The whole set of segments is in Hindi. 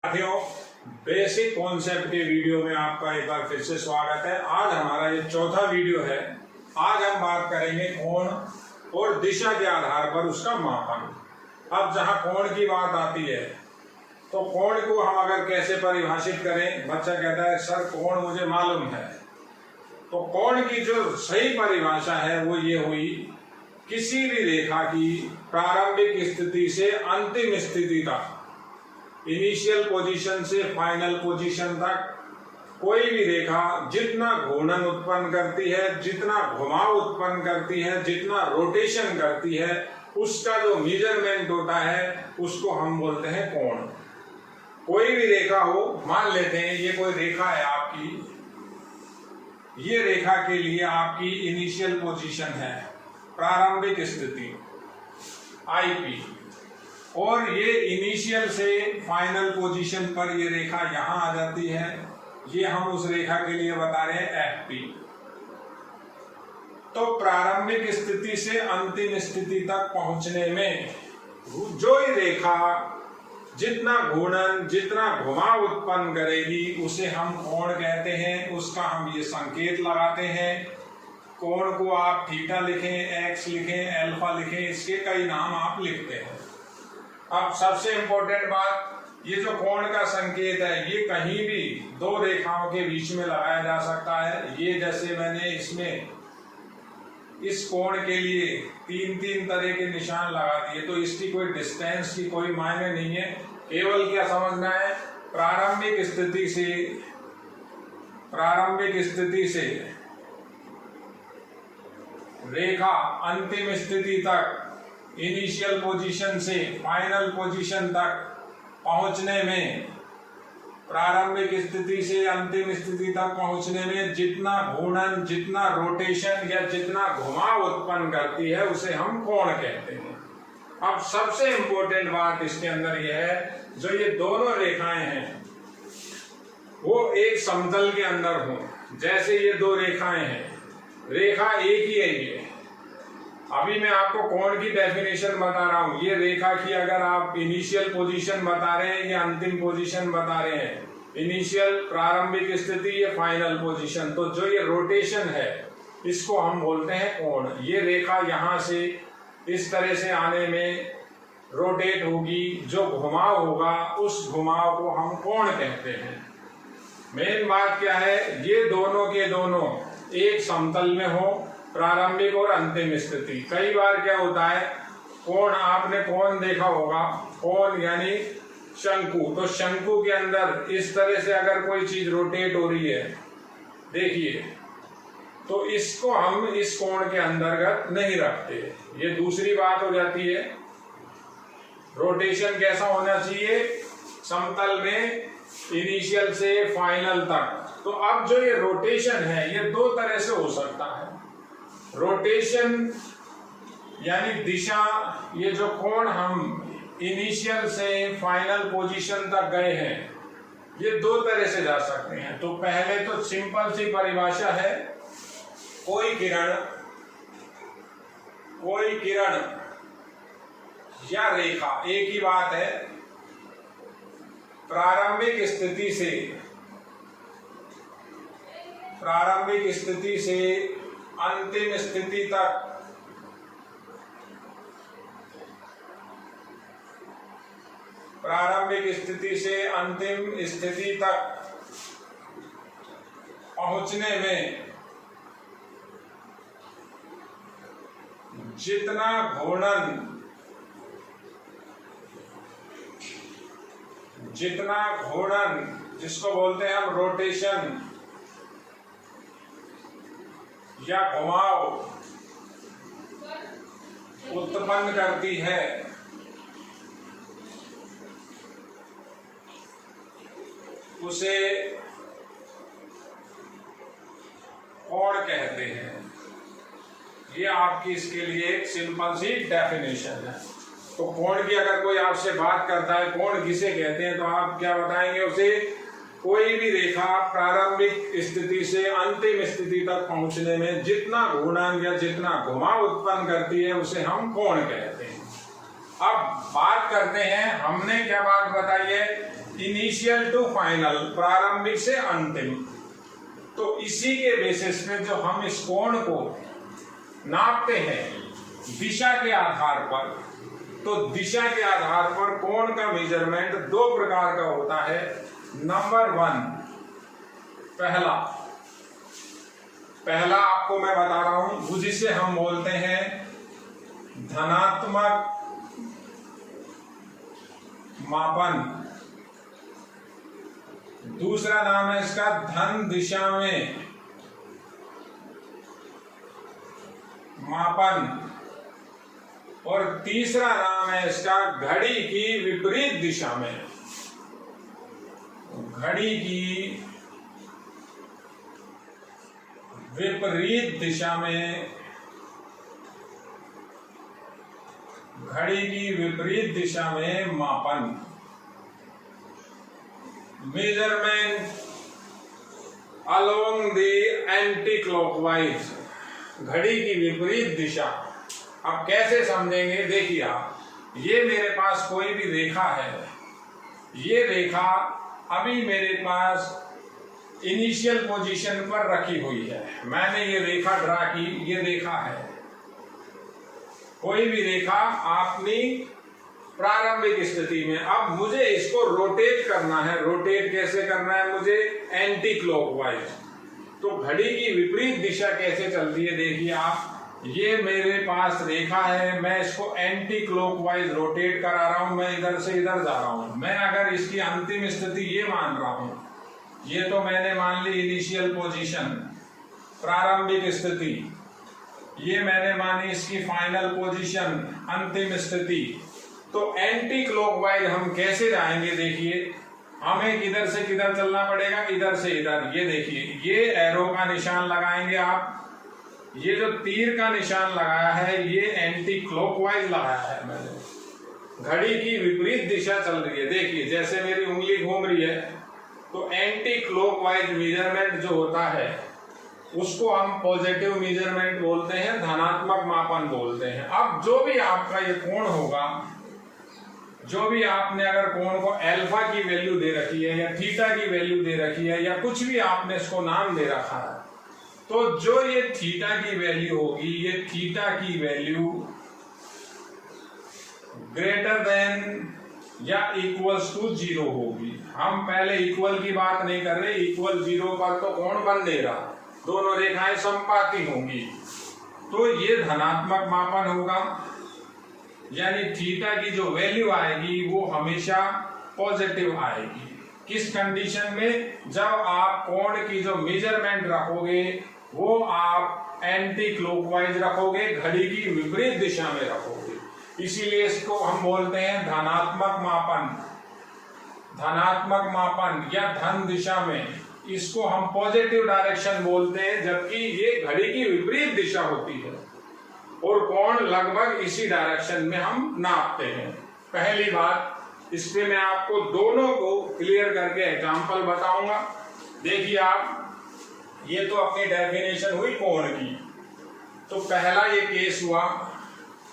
साथियों, बेसिक कॉन्सेप्ट के वीडियो में आपका एक बार फिर से स्वागत है। आज हमारा ये चौथा वीडियो है। आज हम बात करेंगे कोण और दिशा के आधार पर उसका मापन। अब जहाँ कोण की बात आती है तो कोण को हम अगर कैसे परिभाषित करें, बच्चा कहता है सर कोण मुझे मालूम है। तो कोण की जो सही परिभाषा है वो ये हुई, किसी भी रेखा की प्रारंभिक स्थिति से अंतिम स्थिति तक, इनिशियल पोजीशन से फाइनल पोजीशन तक कोई भी रेखा जितना घूर्णन उत्पन्न करती है, जितना घुमाव उत्पन्न करती है, जितना रोटेशन करती है, उसका जो मेजरमेंट होता है उसको हम बोलते हैं कोण। कोई भी रेखा हो, मान लेते हैं ये कोई रेखा है आपकी, ये रेखा के लिए आपकी इनिशियल पोजीशन है, प्रारंभिक स्थिति आईपी, और ये इनिशियल से फाइनल पोजीशन पर ये रेखा यहां आ जाती है। ये हम उस रेखा के लिए बता रहे हैं एफपी। तो प्रारंभिक स्थिति से अंतिम स्थिति तक पहुंचने में जो ही रेखा जितना घूर्णन, जितना घुमाव उत्पन्न करेगी उसे हम कोण कहते हैं। उसका हम ये संकेत लगाते हैं। कोण को आप थीटा लिखें, एक्स लिखें, अल्फा लिखें, इसके कई नाम आप लिखते हैं। अब सबसे इंपॉर्टेंट बात, ये जो कोण का संकेत है ये कहीं भी दो रेखाओं के बीच में लगाया जा सकता है। ये जैसे मैंने इसमें इस कोण के लिए तीन तीन तरह के निशान लगा दिए, तो इसकी कोई डिस्टेंस की कोई मायने नहीं है। केवल क्या समझना है, प्रारंभिक स्थिति से रेखा अंतिम स्थिति तक, इनिशियल पोजीशन से फाइनल पोजीशन तक पहुंचने में, प्रारंभिक स्थिति से अंतिम स्थिति तक पहुंचने में जितना घूर्णन, जितना रोटेशन या जितना घुमाव उत्पन्न करती है उसे हम कोण कहते हैं। अब सबसे इंपॉर्टेंट बात इसके अंदर यह है, जो ये दोनों रेखाएं हैं वो एक समतल के अंदर हो। जैसे ये दो रेखाएं हैं, रेखा एक ही है ये। अभी मैं आपको कोण की डेफिनेशन बता रहा हूं। ये रेखा की अगर आप इनिशियल पोजीशन बता रहे हैं या अंतिम पोजीशन बता रहे हैं, इनिशियल प्रारंभिक स्थिति, ये फाइनल पोजीशन, तो जो ये रोटेशन है इसको हम बोलते हैं कोण। ये रेखा यहां से इस तरह से आने में रोटेट होगी, जो घुमाव होगा उस घुमाव को हम कोण कहते हैं। मेन बात क्या है, ये दोनों के दोनों एक समतल में हो, प्रारंभिक और अंतिम स्थिति। कई बार क्या होता है, कोण, आपने कोण देखा होगा, कोण यानी शंकु। तो शंकु के अंदर इस तरह से अगर कोई चीज रोटेट हो रही है, देखिए, तो इसको हम इस कोण के अंतर्गत नहीं रखते। ये दूसरी बात हो जाती है। रोटेशन कैसा होना चाहिए, समतल में इनिशियल से फाइनल तक। तो अब जो ये रोटेशन है ये दो तरह से हो सकता है। रोटेशन यानी दिशा, ये जो कोण हम इनिशियल से फाइनल पोजीशन तक गए हैं ये दो तरह से जा सकते हैं। तो पहले तो सिंपल सी परिभाषा है, कोई किरण या रेखा, एक ही बात है, प्रारंभिक स्थिति से अंतिम स्थिति तक पहुंचने में जितना घूर्णन, जिसको बोलते हैं हम रोटेशन या घुमाव उत्पन्न करती है, उसे कोण कहते हैं। ये आपकी इसके लिए एक सिंपल सी डेफिनेशन है। तो कोण की अगर कोई आपसे बात करता है कोण किसे कहते हैं, तो आप क्या बताएंगे उसे, कोई भी रेखा प्रारंभिक स्थिति से अंतिम स्थिति तक पहुंचने में जितना घूर्णन या जितना घुमाव उत्पन्न करती है उसे हम कोण कहते हैं। अब बात करते हैं, हमने क्या बात बताई है इनिशियल टू फाइनल, प्रारंभिक से अंतिम। तो इसी के बेसिस पे जो हम इस कोण को नापते हैं दिशा के आधार पर, तो दिशा के आधार पर कोण का मेजरमेंट दो प्रकार का होता है। नंबर 1, पहला आपको मैं बता रहा हूं, जिसे हम बोलते हैं धनात्मक मापन। दूसरा नाम है इसका धन दिशा में मापन, और तीसरा नाम है इसका घड़ी की विपरीत दिशा में, घड़ी की विपरीत दिशा में, घड़ी की विपरीत दिशा में मापन। Measurement along the anti clockwise, घड़ी की विपरीत दिशा। अब कैसे समझेंगे, देखिए आप, ये मेरे पास कोई भी रेखा है, ये रेखा अभी मेरे पास इनिशियल पोजीशन पर रखी हुई है, मैंने ये रेखा ड्रा की, ये रेखा है। कोई भी रेखा आपने प्रारंभिक स्थिति में, अब मुझे इसको रोटेट करना है। रोटेट कैसे करना है मुझे, एंटी क्लॉकवाइज। तो घड़ी की विपरीत दिशा कैसे चलती है, देखिए आप, ये मेरे पास रेखा है, मैं इसको एंटी क्लॉकवाइज रोटेट करा रहा हूं, मैं इधर से इधर जा रहा हूं। मैं अगर इसकी अंतिम स्थिति ये मान रहा हूं, ये तो मैंने मान ली इनिशियल पोजीशन, प्रारंभिक स्थिति, ये मैंने मानी इसकी फाइनल पोजीशन, अंतिम स्थिति। तो एंटी क्लॉकवाइज हम कैसे जाएंगे, देखिए हमें किधर से किधर चलना पड़ेगा, इधर से इधर। ये देखिए, ये एरो का निशान लगाएंगे आप, ये जो तीर का निशान लगाया है ये एंटी क्लॉकवाइज लगाया है मैंने, घड़ी की विपरीत दिशा चल रही है। देखिए जैसे मेरी उंगली घूम रही है, तो एंटी क्लॉकवाइज मेजरमेंट जो होता है उसको हम पॉजिटिव मेजरमेंट बोलते हैं, धनात्मक मापन बोलते हैं। अब जो भी आपका ये कोण होगा, जो भी आपने अगर कोण को अल्फा की वैल्यू दे रखी है या थीटा की वैल्यू दे रखी है या कुछ भी आपने इसको नाम दे रखा है, तो जो ये थीटा की वैल्यू होगी, ये थीटा की वैल्यू ग्रेटर देन या इक्वल्स टू 0 होगी। हम पहले इक्वल की बात नहीं कर रहे, इक्वल 0 पर तो कोण बन नहीं रहा, दोनों रेखाएं समपाती होंगी। तो ये धनात्मक मापन होगा, यानी थीटा की जो वैल्यू आएगी वो हमेशा पॉजिटिव आएगी। किस कंडीशन में, जब आप कोण की जो मेजरमेंट रखोगे वो आप एंटी क्लॉकवाइज रखोगे, घड़ी की विपरीत दिशा में रखोगे। इसीलिए इसको हम बोलते हैं धनात्मक मापन। धनात्मक मापन या धन दिशा में, इसको हम पॉजिटिव डायरेक्शन बोलते हैं, जबकि ये घड़ी की विपरीत दिशा होती है और कोण लगभग इसी डायरेक्शन में हम नापते हैं। पहली बात, इस पे मैं आपको दोनों को क्लियर करके एग्जांपल बताऊंगा। देखिए आप, ये तो अपनी डेफिनेशन हुई कोण की, तो पहला ये केस हुआ।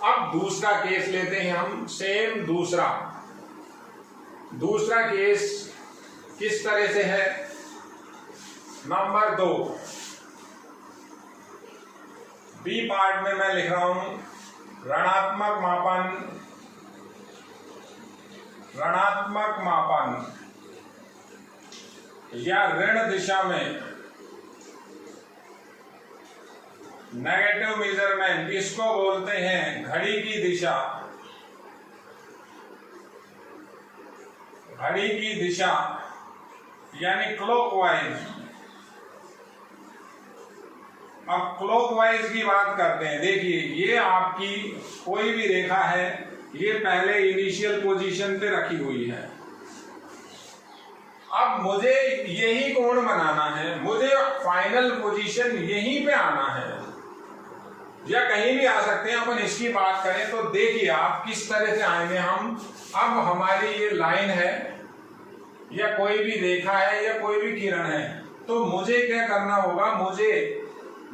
अब दूसरा केस लेते हैं हम, सेम दूसरा केस किस तरह से है। नंबर 2 बी पार्ट में मैं लिख रहा हूं, ऋणात्मक मापन या ऋण दिशा में नेगेटिव मेजरमेंट, इसको बोलते हैं घड़ी की दिशा। घड़ी की दिशा यानी क्लॉकवाइज। अब क्लॉकवाइज की बात करते हैं। देखिए ये आपकी कोई भी रेखा है, ये पहले इनिशियल पोजीशन पे रखी हुई है। अब मुझे यही कोण बनाना है, मुझे फाइनल पोजीशन यहीं पे आना है, या कहीं भी आ सकते हैं। अपन इसकी बात करें तो देखिए आप किस तरह से आएंगे हम। अब हमारी ये लाइन है या कोई भी रेखा है या कोई भी किरण है, तो मुझे क्या करना होगा, मुझे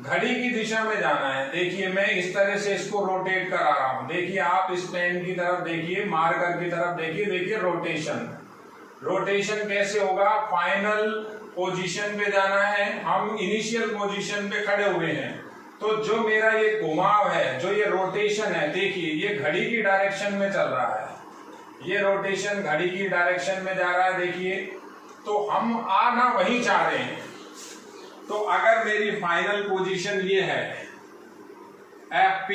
घड़ी की दिशा में जाना है। देखिए मैं इस तरह से इसको रोटेट करा रहा हूं। देखिए आप इस पेन की तरफ देखिए, मार्कर की तरफ देखिए, देखिए रोटेशन। रोटेशन कैसे होगा, फाइनल पोजीशन पे जाना है, हम इनिशियल पोजीशन पे खड़े हुए हैं, तो जो मेरा ये घुमाव है, जो ये रोटेशन है, देखिए ये घड़ी की डायरेक्शन में चल रहा है, ये रोटेशन घड़ी की डायरेक्शन में जा रहा है, देखिए, तो हम आना वहीं चाह रहे हैं। तो अगर मेरी फाइनल पोजीशन ये है FP,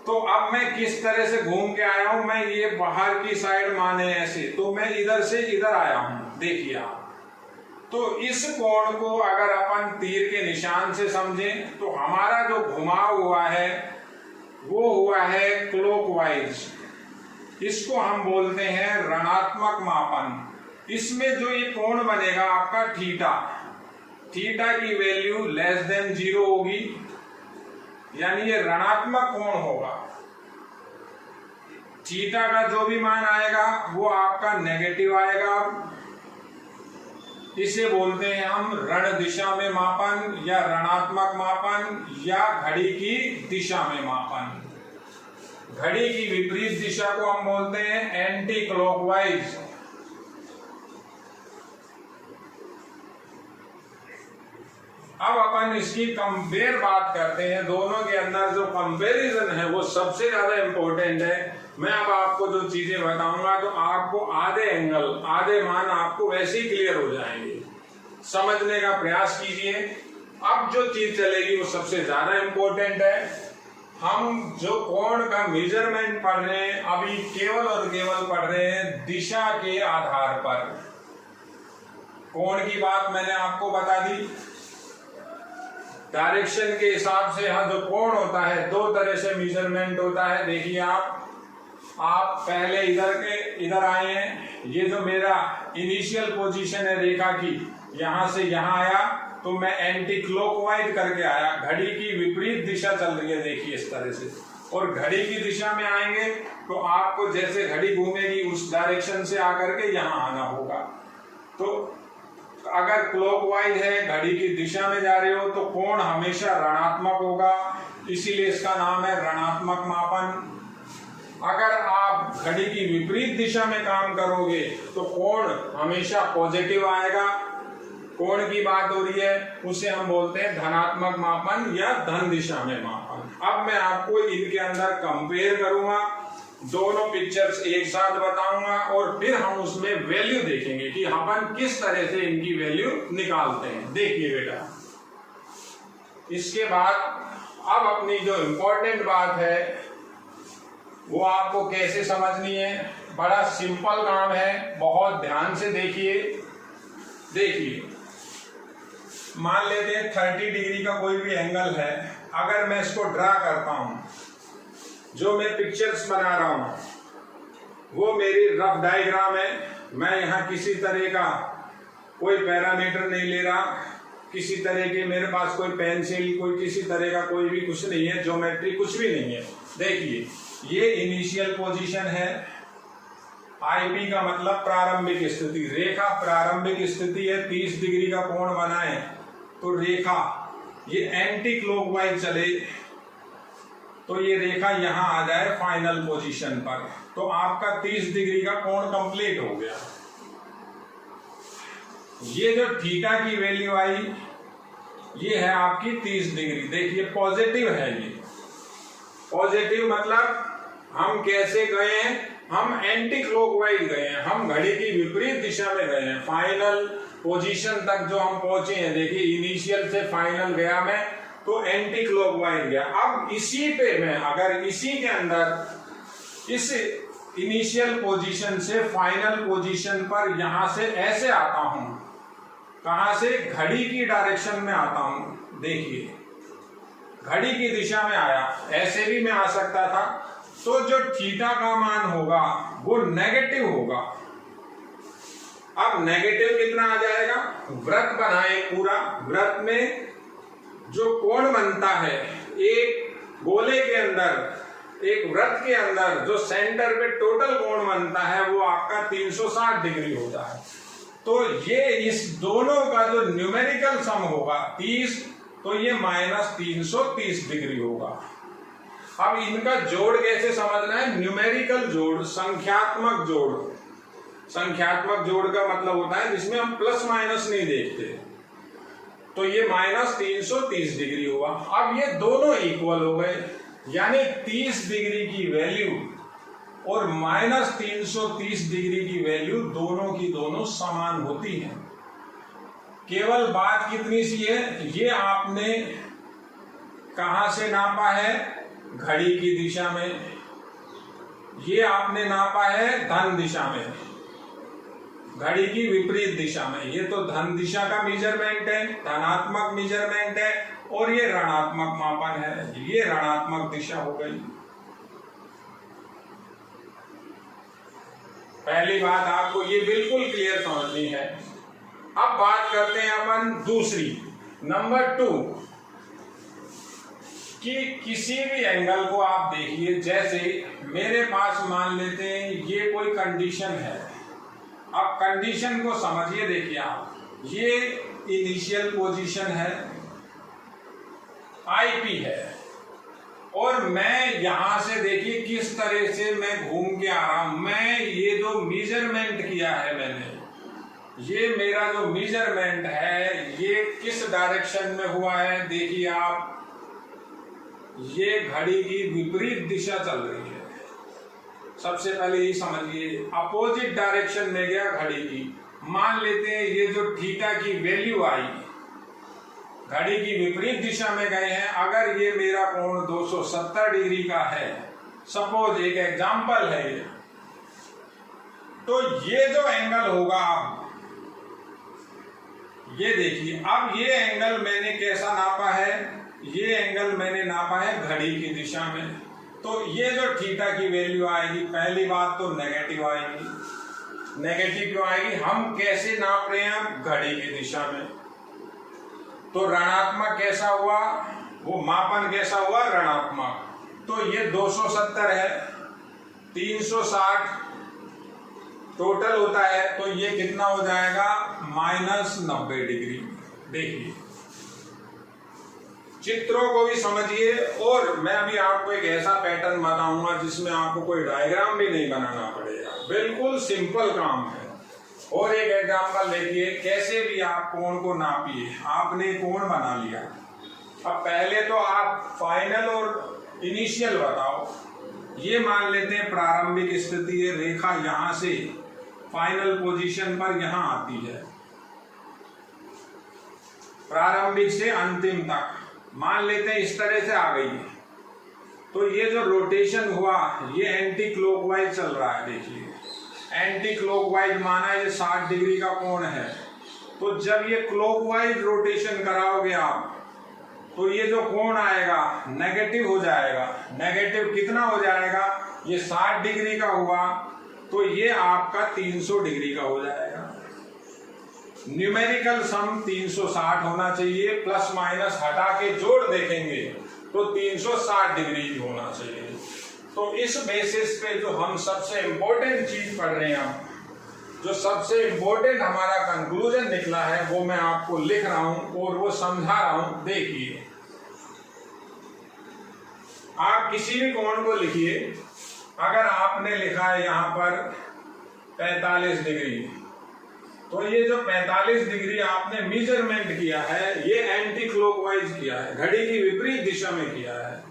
तो अब मैं किस तरह से घूम के आया हूं, मैं ये बाहर की साइड माने ऐसे, तो मैं इधर से इधर आया हूं, देखिए आप। तो इस कोण को अगर अपन तीर के निशान से समझें तो हमारा जो घुमाव हुआ है वो हुआ है क्लॉकवाइज, इसको हम बोलते हैं ऋणात्मक मापन। इसमें जो ये कोण बनेगा आपका थीटा, थीटा की वैल्यू लेस देन 0 होगी, यानी ये ऋणात्मक कोण होगा। थीटा का जो भी मान आएगा वो आपका नेगेटिव आएगा, इसे बोलते हैं हम ऋण दिशा में मापन या ऋणात्मक मापन या घड़ी की दिशा में मापन। घड़ी की विपरीत दिशा को हम बोलते हैं एंटी क्लॉकवाइज। अब अपन इसकी कंपेयर बात करते हैं, दोनों के अंदर जो कंपैरिजन है वो सबसे ज्यादा इंपॉर्टेंट है। मैं अब आपको जो चीजें बताऊंगा तो आपको आधे एंगल, आधे मान आपको वैसे ही क्लियर हो जाएंगे, समझने का प्रयास कीजिए। अब जो चीज चलेगी वो सबसे ज्यादा इंपॉर्टेंट है। हम जो कोण का मेजरमेंट पढ़ रहे हैं अभी केवल और केवल पढ़ रहे हैं दिशा के आधार पर। कोण की बात मैंने आपको बता दी, डायरेक्शन के हिसाब से यहाँ जो कोण होता है दो तरह से मेजरमेंट होता है। देखिए आप पहले इधर आए हैं, ये जो मेरा इनिशियल पोजीशन है रेखा की, यहां से यहां आया तो मैं एंटी क्लॉकवाइज करके आया, घड़ी की विपरीत दिशा चल रही है, देखिए इस तरह से। और घड़ी की दिशा में आएंगे तो आपको जैसे घड़ी घूमेगी उस डायरेक्शन से आकर के यहां आना होगा। तो अगर क्लॉकवाइज है, घड़ी की दिशा में जा रहे हो तो कोण हमेशा ऋणात्मक होगा, इसीलिए इसका नाम है ऋणात्मक मापन। अगर आप घड़ी की विपरीत दिशा में काम करोगे तो कोण हमेशा पॉजिटिव आएगा। कोण की बात हो रही है उसे हम बोलते हैं धनात्मक मापन या धन दिशा में मापन। अब मैं आपको इनके अंदर कंपेयर करूंगा, दोनों पिक्चर्स एक साथ बताऊंगा और फिर हम उसमें वैल्यू देखेंगे कि अपन किस तरह से इनकी वैल्यू निकालते हैं। देखिए बेटा, इसके बाद अब अपनी जो इंपॉर्टेंट बात है वो आपको कैसे समझनी है, बड़ा सिंपल काम है, बहुत ध्यान से देखिए मान लेते हैं 30 डिग्री का कोई भी एंगल है। अगर मैं इसको ड्रा करता हूं, जो मैं पिक्चर्स बना रहा हूं वो मेरी रफ डायग्राम है, मैं यहाँ किसी तरह का कोई पैरामीटर नहीं ले रहा, किसी तरह के मेरे पास कोई पेंसिल, कोई किसी तरह का कोई भी कुछ नहीं है, ज्योमेट्री कुछ भी नहीं है। देखिए ये इनिशियल पोजीशन है, IP का मतलब प्रारंभिक स्थिति, रेखा प्रारंभिक स्थिति है, 30 डिग्री का कोण बनाए तो रेखा ये एंटी क्लॉकवाइज चले तो ये रेखा यहां आ जाए फाइनल पोजीशन पर, तो आपका 30 डिग्री का कोण कंप्लीट हो गया। ये जो थीटा की वैल्यू आई ये है आपकी 30 डिग्री। देखिए पॉजिटिव है, ये पॉजिटिव मतलब हम कैसे गए हैं, हम एंटी क्लॉकवाइज गए हैं, हम घड़ी की विपरीत दिशा में गए हैं। फाइनल पोजीशन तक जो हम पहुंचे हैं, देखिए इनिशियल से फाइनल गया मैं तो एंटी क्लॉकवाइज गया। अब इसी पे मैं अगर इसी के अंदर इस इनिशियल पोजीशन से फाइनल पोजीशन पर यहां से ऐसे आता हूं, कहां से, घड़ी की डायरेक्शन में आता हूं। देखिए घड़ी की दिशा में आया, ऐसे भी मैं आ सकता था, तो जो थीटा का मान होगा वो नेगेटिव होगा। अब नेगेटिव कितना आ जाएगा, वृत्त बनाए पूरा, वृत्त में जो कोण बनता है एक गोले के अंदर, एक वृत्त के अंदर जो सेंटर पे टोटल कोण बनता है वो आपका 360 डिग्री होता है। तो ये इस दोनों का जो न्यूमेरिकल सम होगा 30, तो ये -330 डिग्री होगा। अब इनका जोड़ कैसे समझना है? न्यूमेरिकल जोड़, संख्यात्मक जोड़। संख्यात्मक जोड़ का मतलब होता है जिसमें हम प्लस माइनस नहीं देखते। तो ये माइनस 330 डिग्री हुआ। अब ये दोनों इक्वल हो गए, यानी 30 डिग्री की वैल्यू और माइनस 330 डिग्री की वैल्यू दोनों की दोनों समान होती है। केवल बात कितनी सी है, ये आपने कहां से नापा है? घड़ी की दिशा में। ये आपने नापा है धन दिशा में, घड़ी की विपरीत दिशा में। ये तो धन दिशा का मेजरमेंट है, धनात्मक मेजरमेंट है, और ये ऋणात्मक मापन है, ये ऋणात्मक दिशा हो गई। पहली बात आपको ये बिल्कुल क्लियर समझनी है। अब बात करते हैं अपन दूसरी, नंबर 2, कि किसी भी एंगल को आप देखिए। जैसे मेरे पास मान लेते हैं ये कोई कंडीशन है। अब कंडीशन को समझिए, देखिए आप, ये इनिशियल पोजीशन है, आईपी है, और मैं यहां से देखिए किस तरह से मैं घूम के आ रहा हूं। मैं ये जो मेजरमेंट किया है मैंने, ये मेरा जो मेजरमेंट है ये किस डायरेक्शन में हुआ है? देखिए आप, ये घड़ी की विपरीत दिशा चल रही है। सबसे पहले ये समझिए, अपोजिट डायरेक्शन में गया घड़ी की। मान लेते हैं ये जो थीटा की वैल्यू आई, घड़ी की विपरीत दिशा में गए हैं। अगर ये मेरा कोण 270 डिग्री का है, सपोज एक एग्जांपल है ये, तो ये जो एंगल होगा, आप ये देखिए, अब ये एंगल मैंने कैसा नापा है? ये एंगल मैंने नापा है घड़ी की दिशा में। तो ये जो थीटा की वैल्यू आएगी, पहली बात तो नेगेटिव आएगी। नेगेटिव क्यों आएगी? हम कैसे नाप रहे हैं? घड़ी की दिशा में। तो ऋणात्मक कैसा हुआ? वो मापन कैसा हुआ? ऋणात्मक। तो ये 270 है, 360 टोटल होता है, तो ये कितना हो जाएगा? Minus 90 degree. देखिए, चित्रों को भी समझिए, और मैं अभी आपको एक ऐसा पैटर्न बताऊंगा जिसमें आपको कोई डायग्राम भी नहीं बनाना पड़ेगा, बिल्कुल सिंपल काम है। और एक एग्जांपल देखिए, कैसे भी आप कोण को नापिए। आपने कोण बना लिया, अब पहले तो आप फाइनल और इनिशियल बताओ। ये मान लेते हैं प्रारंभिक स्थिति है, रेखा यहां से फाइनल पोजीशन पर यहां आती है, प्रारंभिक से अंतिम तक मान लेते हैं इस तरह से आ गई है। तो ये जो रोटेशन हुआ ये एंटी क्लॉकवाइज चल रहा है। देखिए, एंटी क्लॉकवाइज माना ये 60 डिग्री का कोण है। तो जब ये क्लॉकवाइज रोटेशन कराओगे आप, तो ये जो कोण आएगा नेगेटिव हो जाएगा। नेगेटिव कितना हो जाएगा? ये 60 डिग्री का हुआ, तो ये आपका 300 डिग्री का हो जाएगा। न्यूमेरिकल सम 360 होना चाहिए, प्लस माइनस हटा के जोड़ देखेंगे तो 360 डिग्री होना चाहिए। तो इस बेसिस पे जो हम सबसे इंपॉर्टेंट चीज पढ़ रहे हैं, जो सबसे इंपॉर्टेंट हमारा कंक्लूजन निकला है, वो मैं आपको लिख रहा हूं और वो समझा रहा हूं। देखिए, आप किसी भी कोण को लिखिए। अगर आपने लिखा है यहां पर 45 डिग्री, तो ये जो 45 डिग्री आपने मेजरमेंट किया है, ये एंटी क्लॉकवाइज किया है, घड़ी की विपरीत दिशा में किया है।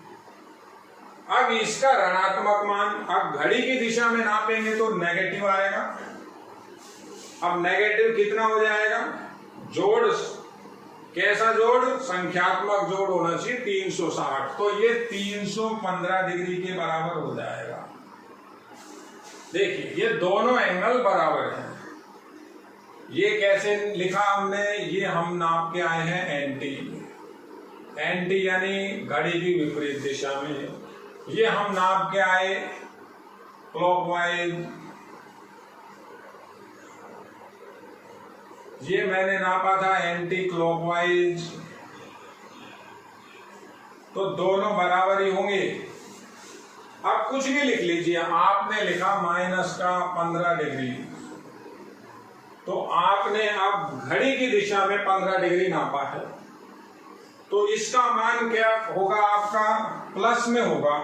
अब इसका ऋणात्मक मान अब घड़ी की दिशा में नापेंगे तो नेगेटिव आएगा। अब नेगेटिव कितना हो जाएगा? जोड़, कैसा जोड़? संख्यात्मक जोड़ होना चाहिए 360, तो ये 315 डिग्री के बराबर हो जाएगा। देखिए, ये दोनों एंगल बराबर हैं। ये कैसे लिखा हमने? ये हम नाप के आए हैं एंटी, एंटी यानी घड़ी की विपरीत दिशा में। ये हम नाप के आए क्लॉकवाइज, ये मैंने नापा था एंटी क्लॉकवाइज। तो दोनों बराबर ही होंगे। अब कुछ भी लिख लीजिए। आपने लिखा माइनस का 15 डिग्री, तो आपने अब घड़ी की दिशा में 15 डिग्री नापा है, तो इसका मान क्या होगा आपका? प्लस में होगा,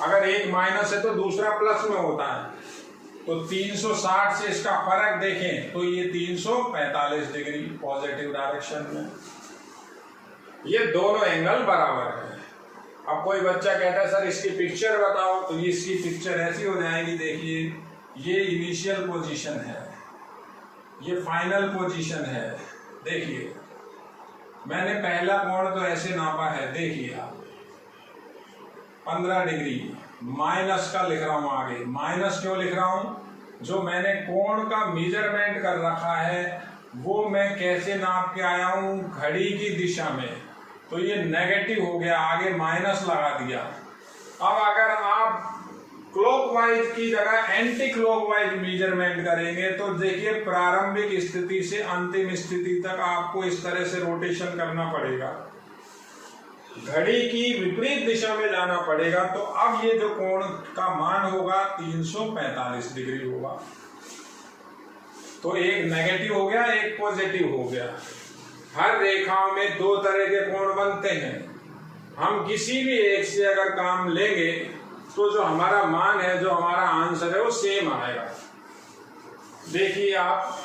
अगर एक माइनस है तो दूसरा प्लस में होता है। तो 360 से इसका फर्क देखें तो ये 345 डिग्री पॉजिटिव डायरेक्शन में। ये दोनों एंगल बराबर है। अब कोई बच्चा कहता है सर इसकी पिक्चर बताओ, तो इसकी पिक्चर ऐसी हो जाएगी। देखिए ये इनिशियल पोजीशन है, ये फाइनल पोजीशन है। देखिए मैंने पहला कोण तो ऐसे नापा है, देखिए आप 15 डिग्री माइनस का लिख रहा हूं। आगे माइनस क्यों लिख रहा हूं? जो मैंने कोण का मेजरमेंट कर रखा है वो मैं कैसे नाप के आया हूं? घड़ी की दिशा में। तो ये नेगेटिव हो गया, आगे माइनस लगा दिया। अब अगर आप क्लॉकवाइज की जगह एंटी क्लॉकवाइज मेजरमेंट करेंगे तो देखिए प्रारंभिक स्थिति से अंतिम स्थिति तक आपको इस तरह से रोटेशन करना पड़ेगा, घड़ी की विपरीत दिशा में जाना पड़ेगा। तो अब ये जो कोण का मान होगा 345 डिग्री होगा। तो एक नेगेटिव हो गया, एक पॉजिटिव हो गया। हर रेखाओं में दो तरह के कोण बनते हैं। हम किसी भी एक से अगर काम लेंगे तो जो हमारा मान है, जो हमारा आंसर है वो सेम आएगा। देखिए आप,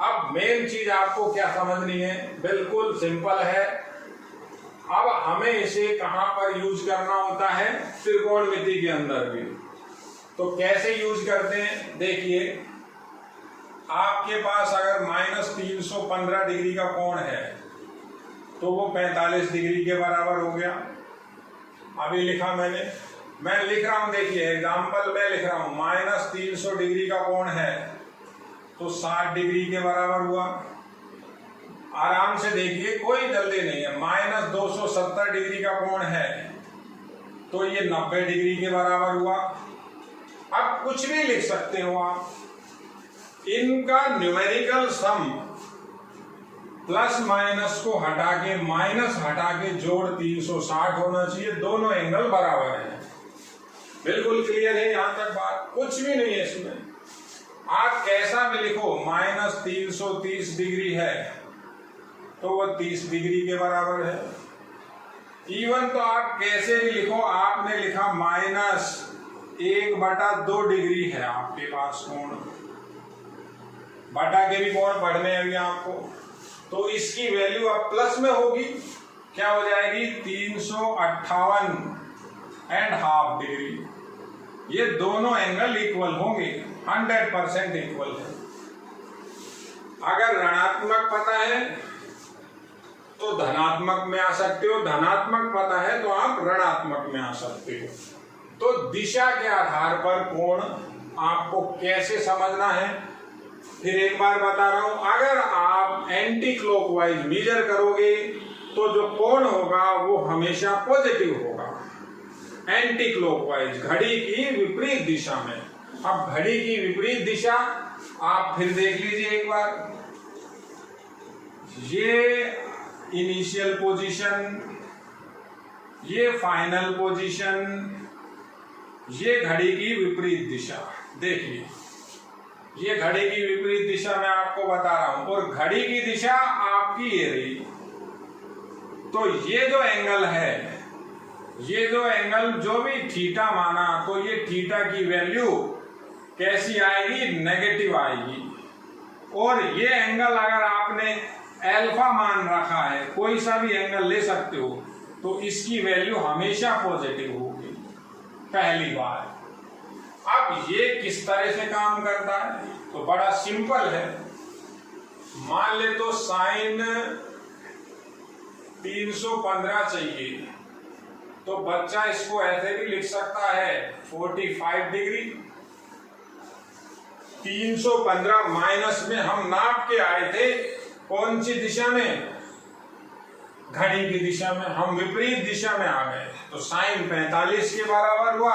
अब मेन चीज आपको क्या समझनी है, बिल्कुल सिंपल है। अब हमें इसे कहां पर यूज करना होता है? त्रिकोणमिति के अंदर भी। तो कैसे यूज करते हैं? देखिए आपके पास अगर -315 डिग्री का कोण है तो वो 45 डिग्री के बराबर हो गया। अभी लिखा मैं लिख रहा हूं, देखिए एग्जाम्पल में लिख रहा हूं, -300 डिग्री का कोण है तो 60 डिग्री के बराबर हुआ। आराम से देखिए, कोई जल्दी नहीं है। -270 डिग्री का कोण है तो ये 90 डिग्री के बराबर हुआ। अब कुछ भी लिख सकते हो आप, इनका न्यूमेरिकल सम प्लस माइनस को हटा के, माइनस हटा के जोड़ 360 होना चाहिए। दोनों एंगल बराबर हैं। बिल्कुल क्लियर है यहां तक बात, कुछ भी नहीं है इसमें। आप कैसा भी लिखो, -330 डिग्री है तो वो 30 डिग्री के बराबर है। इवन तो आप कैसे भी लिखो, आपने लिखा -1/2 डिग्री है आपके पास कोण, बटा के भी कोण पढ़ने अभी आपको। तो इसकी वैल्यू अब प्लस में होगी, क्या हो जाएगी? 358.5 डिग्री। ये दोनों एंगल इक्वल होंगे, 100% इक्वल है। अगर ऋणात्मक पता है तो धनात्मक में आ सकते हो, धनात्मक पता है तो आप ऋणात्मक में आ सकते हो। तो दिशा के आधार पर कोण आपको कैसे समझना है, फिर एक बार बता रहा हूं। अगर आप एंटी क्लॉकवाइज मेजर करोगे तो जो कोण होगा वो हमेशा पॉजिटिव होगा, एंटी क्लॉकवाइज, घड़ी की विपरीत दिशा में। अब घड़ी की विपरीत दिशा आप फिर देख लीजिए एक बार। ये इनिशियल पोजीशन, ये फाइनल पोजीशन, ये घड़ी की विपरीत दिशा। देखिए ये घड़ी की विपरीत दिशा मैं आपको बता रहा हूं, और घड़ी की दिशा आपकी ये रही। तो ये जो एंगल है, ये जो एंगल जो भी थीटा माना, तो ये थीटा की वैल्यू कैसी आएगी? नेगेटिव आएगी। और ये एंगल अगर आपने अल्फा मान रखा है, कोई सा भी एंगल ले सकते हो, तो इसकी वैल्यू हमेशा पॉजिटिव होगी, पहली बार। अब ये किस तरह से काम करता है? तो बड़ा सिंपल है। मान ले तो साइन 315 चाहिए, तो बच्चा इसको ऐसे भी लिख सकता है 45 डिग्री। 315 माइनस में हम नाप के आए थे कौन सी दिशा में? घड़ी की दिशा में। हम विपरीत दिशा में आ गए तो साइन 45 के बराबर हुआ,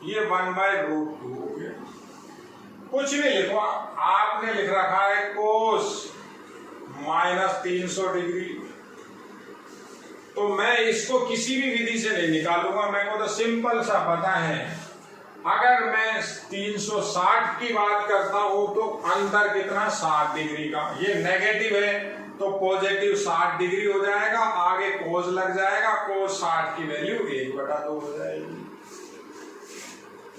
ये 1/√2 हो गया। कुछ भी लिखो, आपने लिख रखा है कोस -300 डिग्री, तो मैं इसको किसी भी विधि से नहीं निकालूंगा, मेरे को तो सिंपल सा पता है अगर मैं 360 की बात करता हूं तो अंतर कितना, 60 डिग्री का। ये नेगेटिव है तो पॉजिटिव 60 डिग्री हो जाएगा, आगे कोस लग जाएगा, कोस 60 की वैल्यू 1/2 हो जाएगी।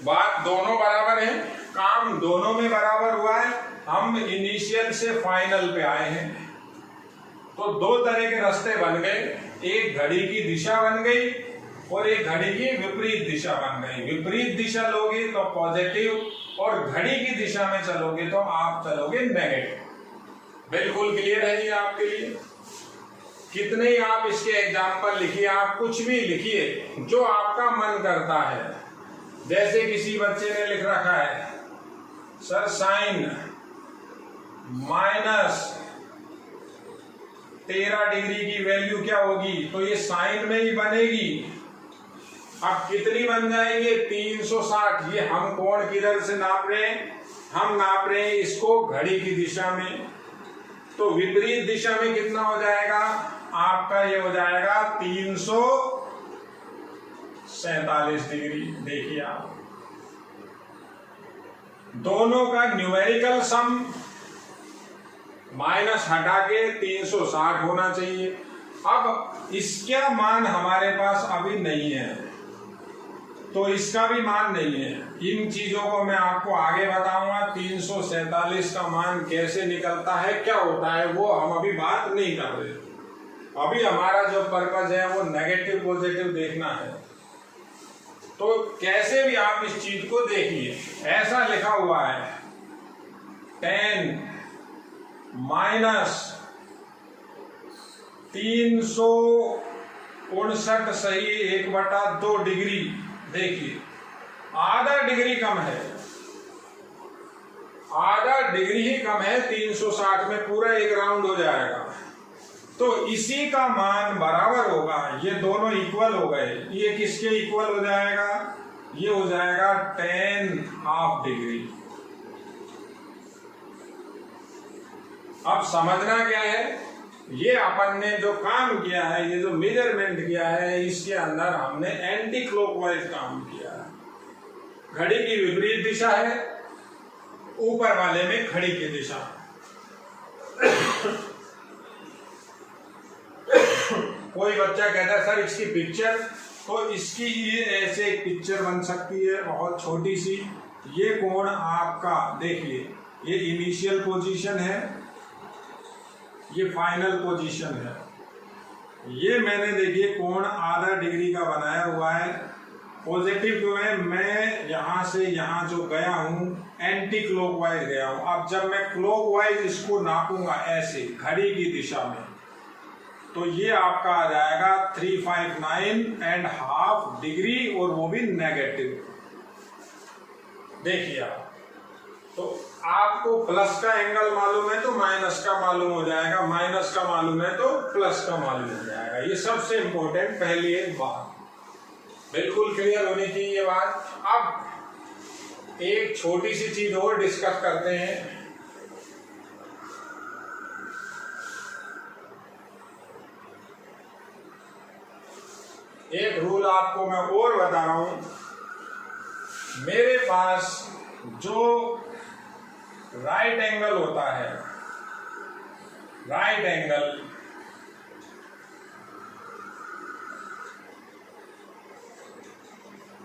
बात दोनों बराबर है, काम दोनों में बराबर हुआ है। हम इनिशियल से फाइनल पे आए हैं, तो दो तरह के रास्ते बन गए, एक घड़ी की दिशा बन गई और एक घड़ी की विपरीत दिशा बन गई। विपरीत दिशा लोगे तो पॉजिटिव और घड़ी की दिशा में चलोगे तो आप चलोगे नेगेटिव। बिल्कुल क्लियर है ये आपके लिए। कितने ही आप इसके एग्जाम्पल लिखिए, आप कुछ भी लिखिए जो आपका मन करता है। जैसे किसी बच्चे ने लिख रखा है सर साइन -13 डिग्री की वैल्यू क्या होगी, तो ये साइन में ही बनेगी। अब कितनी बन जाएंगे, 360। ये हम कोण किधर से नाप रहे हैं, हम नाप रहे हैं इसको घड़ी की दिशा में, तो विपरीत दिशा में कितना हो जाएगा आपका, ये हो जाएगा 347 डिग्री। देखिए आप दोनों का न्यूमेरिकल सम माइनस हटा के 360 होना चाहिए। अब इसका मान हमारे पास अभी नहीं है, तो इसका भी मान नहीं है। इन चीजों को मैं आपको आगे बताऊंगा। 347 का मान कैसे निकलता है, क्या होता है, वो हम अभी बात नहीं कर रहे। अभी हमारा जो पर्पज है वो नेगेटिव पॉजिटिव देखना है। तो कैसे भी आप इस चीज को देखिए, ऐसा लिखा हुआ है 10 माइनस 359 सही 1/2 डिग्री। देखिए आधा डिग्री कम है, आधा डिग्री ही कम है 360 में, पूरा एक राउंड हो जाएगा। तो इसी का मान बराबर होगा, ये दोनों इक्वल हो गए। ये किसके इक्वल हो जाएगा, ये हो जाएगा 10/2 डिग्री। अब समझना क्या है, ये अपन ने जो काम किया है, ये जो मेजरमेंट किया है, इसके अंदर हमने एंटी क्लॉकवाइज काम किया है। घड़ी की विपरीत दिशा है, ऊपर वाले में घड़ी की दिशा। कोई बच्चा कहता है सर इसकी पिक्चर, तो इसकी ये ऐसे एक पिक्चर बन सकती है बहुत छोटी सी। ये कोण आपका देखिए, ये इनिशियल पोजीशन है, ये फाइनल पोजीशन है। ये मैंने देखिए कोण आधा डिग्री का बनाया हुआ है। पॉजिटिव में मैं यहां से यहां जो गया हूं एंटी क्लॉकवाइज गया हूं। अब जब मैं क्लॉकवाइज इसको नापूंगा ऐसे घड़ी की दिशा में, तो ये आपका आ जाएगा 359.5 डिग्री, और वो भी नेगेटिव। देखिए आप, तो आपको प्लस का एंगल मालूम है तो माइनस का मालूम हो जाएगा, माइनस का मालूम है तो प्लस का मालूम हो जाएगा। ये सबसे इंपॉर्टेंट पहली एक बात बिल्कुल क्लियर होनी चाहिए ये बात। अब एक छोटी सी चीज और डिस्कस करते हैं। एक रूल आपको मैं और बता रहा हूं। मेरे पास जो राइट एंगल होता है, राइट एंगल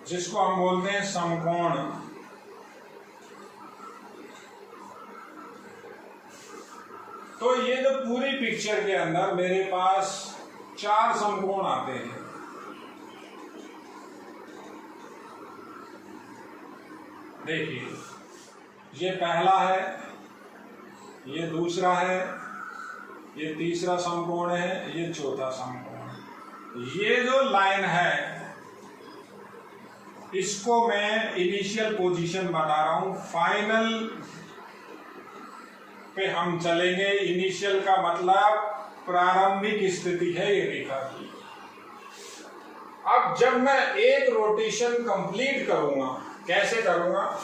जिसको हम बोलते हैं समकोण, तो ये जो पूरी पिक्चर के अंदर मेरे पास 4 समकोण आते हैं। देखिए ये पहला है, ये दूसरा है, ये तीसरा समकोण है, ये चौथा समकोण। ये जो लाइन है इसको मैं इनिशियल पोजीशन बता रहा हूं, फाइनल पे हम चलेंगे। इनिशियल का मतलब प्रारंभिक स्थिति है ये रेखा की। अब जब मैं एक रोटेशन कंप्लीट करूंगा, कैसे करूंगा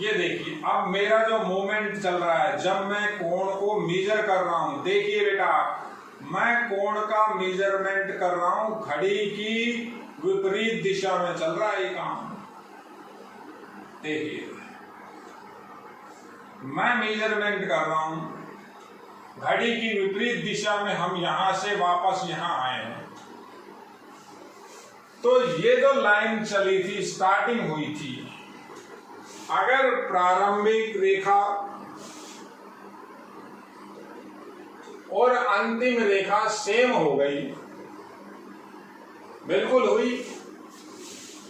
ये देखिए। अब मेरा जो मूवमेंट चल रहा है, जब मैं कोण को मेजर कर रहा हूं, देखिए बेटा मैं कोण का मेजरमेंट कर रहा हूं, घड़ी की विपरीत दिशा में चल रहा है ये काम। देखिए मैं मेजरमेंट कर रहा हूं, घड़ी की विपरीत दिशा में हम यहां से वापस यहां आए हैं, तो ये जो लाइन चली थी, स्टार्टिंग हुई थी, अगर प्रारंभिक रेखा और अंतिम रेखा सेम हो गई, बिल्कुल हुई,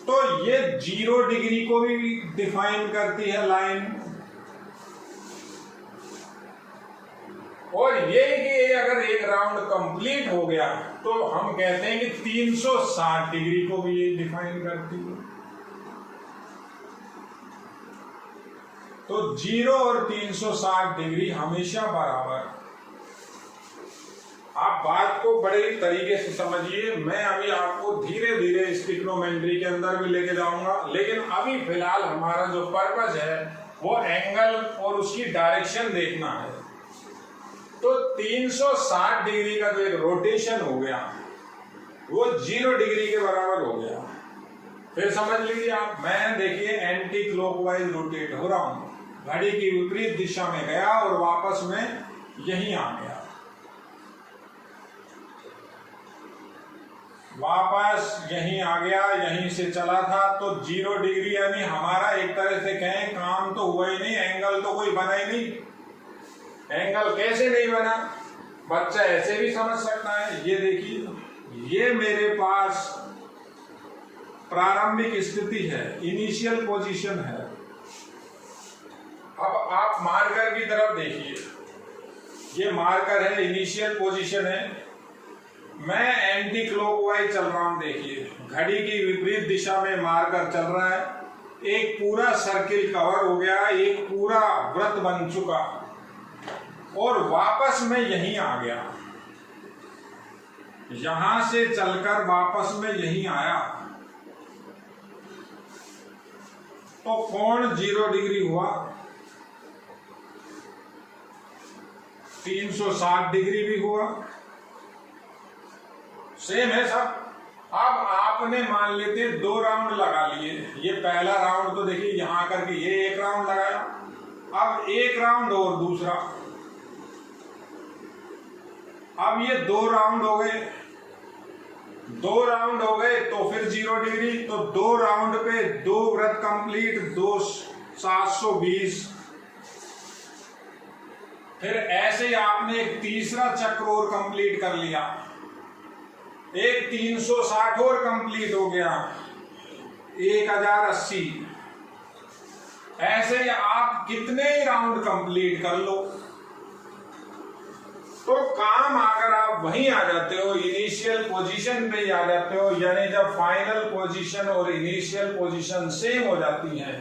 तो ये 0 डिग्री को भी डिफाइन करती है लाइन। और ये कि अगर एक राउंड कंप्लीट हो गया तो हम कहते हैं कि 360 डिग्री को भी ये डिफाइन करती है। तो 0 और 360 डिग्री हमेशा बराबर। आप बात को बड़े तरीके से समझिए, मैं अभी आपको धीरे धीरे ट्रिग्नोमेट्री के अंदर भी लेके जाऊंगा, लेकिन अभी फिलहाल हमारा जो पर्पस है वो एंगल और उसकी डायरेक्शन देखना है। तो 360 डिग्री का जो एक रोटेशन हो गया वो 0 डिग्री के बराबर हो गया। फिर समझ लीजिए आप, मैं देखिए एंटी क्लॉकवाइज रोटेट हो रहा हूं, घड़ी की विपरीत दिशा में गया और वापस में यहीं आ गया, वापस यहीं आ गया, यहीं से चला था, तो 0 डिग्री यानी हमारा एक तरह से कहें काम तो हुआ ही नहीं, एंगल तो कोई बना ही नहीं। एंगल कैसे नहीं बना, बच्चा ऐसे भी समझ सकता है। ये देखिए, ये मेरे पास प्रारंभिक स्थिति है, इनिशियल पोजीशन है। अब आप मार्कर की तरफ देखिए, ये मार्कर है, इनिशियल पोजीशन है, मैं एंटी क्लॉकवाइज चल रहा हूं। देखिए घड़ी की विपरीत दिशा में मार्कर चल रहा है, एक पूरा सर्किल कवर हो गया, एक पूरा वृत्त बन चुका और वापस में यहीं आ गया, यहां से चलकर वापस में यहीं आया, तो कोण 0 डिग्री हुआ, 360 डिग्री भी हुआ, सेम है सब। अब आपने मान लेते 2 राउंड लगा लिए, ये पहला राउंड तो देखिए यहां करके ये एक राउंड लगाया, अब एक राउंड और दूसरा, अब ये 2 राउंड हो गए, 2 राउंड हो गए तो फिर 0 डिग्री, तो 2 राउंड पे 2 वृत्त कंप्लीट, 2 720। फिर ऐसे ही आपने एक तीसरा चक्र और कंप्लीट कर लिया, एक 360 और कंप्लीट हो गया, 1080। ऐसे ही आप कितने ही राउंड कंप्लीट कर लो, तो काम अगर आप वहीं आ जाते हो, इनिशियल पोजीशन पे ही आ जाते हो, यानी जब फाइनल पोजीशन और इनिशियल पोजीशन सेम हो जाती है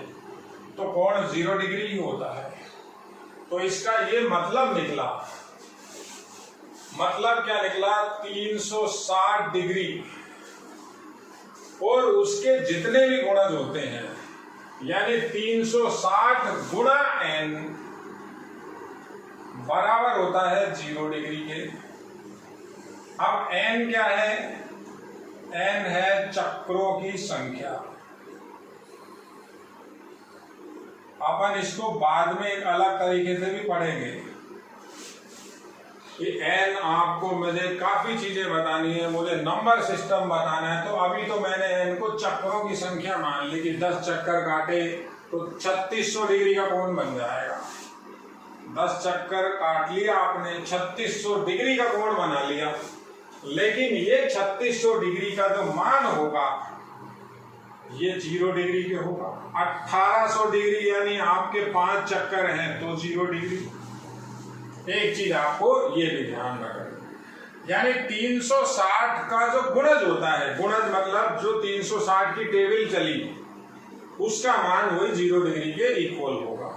तो कोण 0 डिग्री ही होता है। तो इसका ये मतलब निकला, मतलब क्या निकला, 360 डिग्री और उसके जितने भी गुणज होते हैं, यानी 360 गुणा n बराबर होता है 0 डिग्री के। अब n क्या है, n है चक्रों की संख्या। अपन इसको बाद में एक अलग तरीके से भी पढ़ेंगे कि n आपको मुझे काफी चीजें बतानी है, मुझे नंबर सिस्टम बताना है, तो अभी तो मैंने n को चक्रों की संख्या मान ली कि 10 चक्कर काटे तो 3600 डिग्री का कोण बन जाएगा। 10 चक्कर काट लिया आपने, 3600 डिग्री का कोण बना लिया, लेकिन ये 3600 डिग्री का जो मान होगा ये 0 डिग्री के होगा। 1800 डिग्री यानी आपके 5 चक्कर हैं तो 0 डिग्री। एक चीज आपको ये भी ध्यान रखना, यानी 360 का जो गुणज होता है, गुणज मतलब जो 360 की टेबल चली उसका मान वही 0 डिग्री के इक्वल होगा।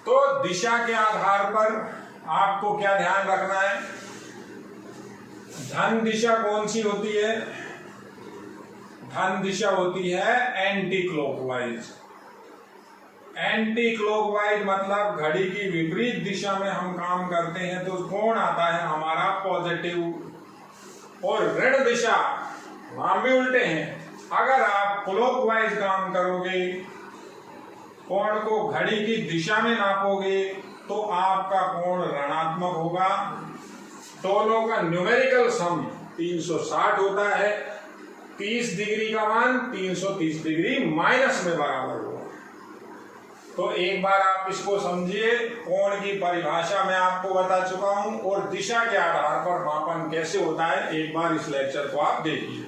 तो दिशा के आधार पर आपको क्या ध्यान रखना है, धन दिशा कौन सी होती है, धन दिशा होती है एंटी क्लॉकवाइज। एंटी क्लॉकवाइज मतलब घड़ी की विपरीत दिशा में हम काम करते हैं तो कोण आता है हमारा पॉजिटिव। और ऋण दिशा नाम भी उल्टे हैं, अगर आप क्लॉकवाइज काम करोगे कोण को घड़ी की दिशा में नापोगे तो आपका कोण ऋणात्मक होगा। दोनों का न्यूमेरिकल सम 360 होता है। 30 डिग्री का मान 330 डिग्री माइनस में बराबर होगा। तो एक बार आप इसको समझिए। कोण की परिभाषा मैं आपको बता चुका हूं और दिशा के आधार पर मापन कैसे होता है, एक बार इस लेक्चर को आप देखिए।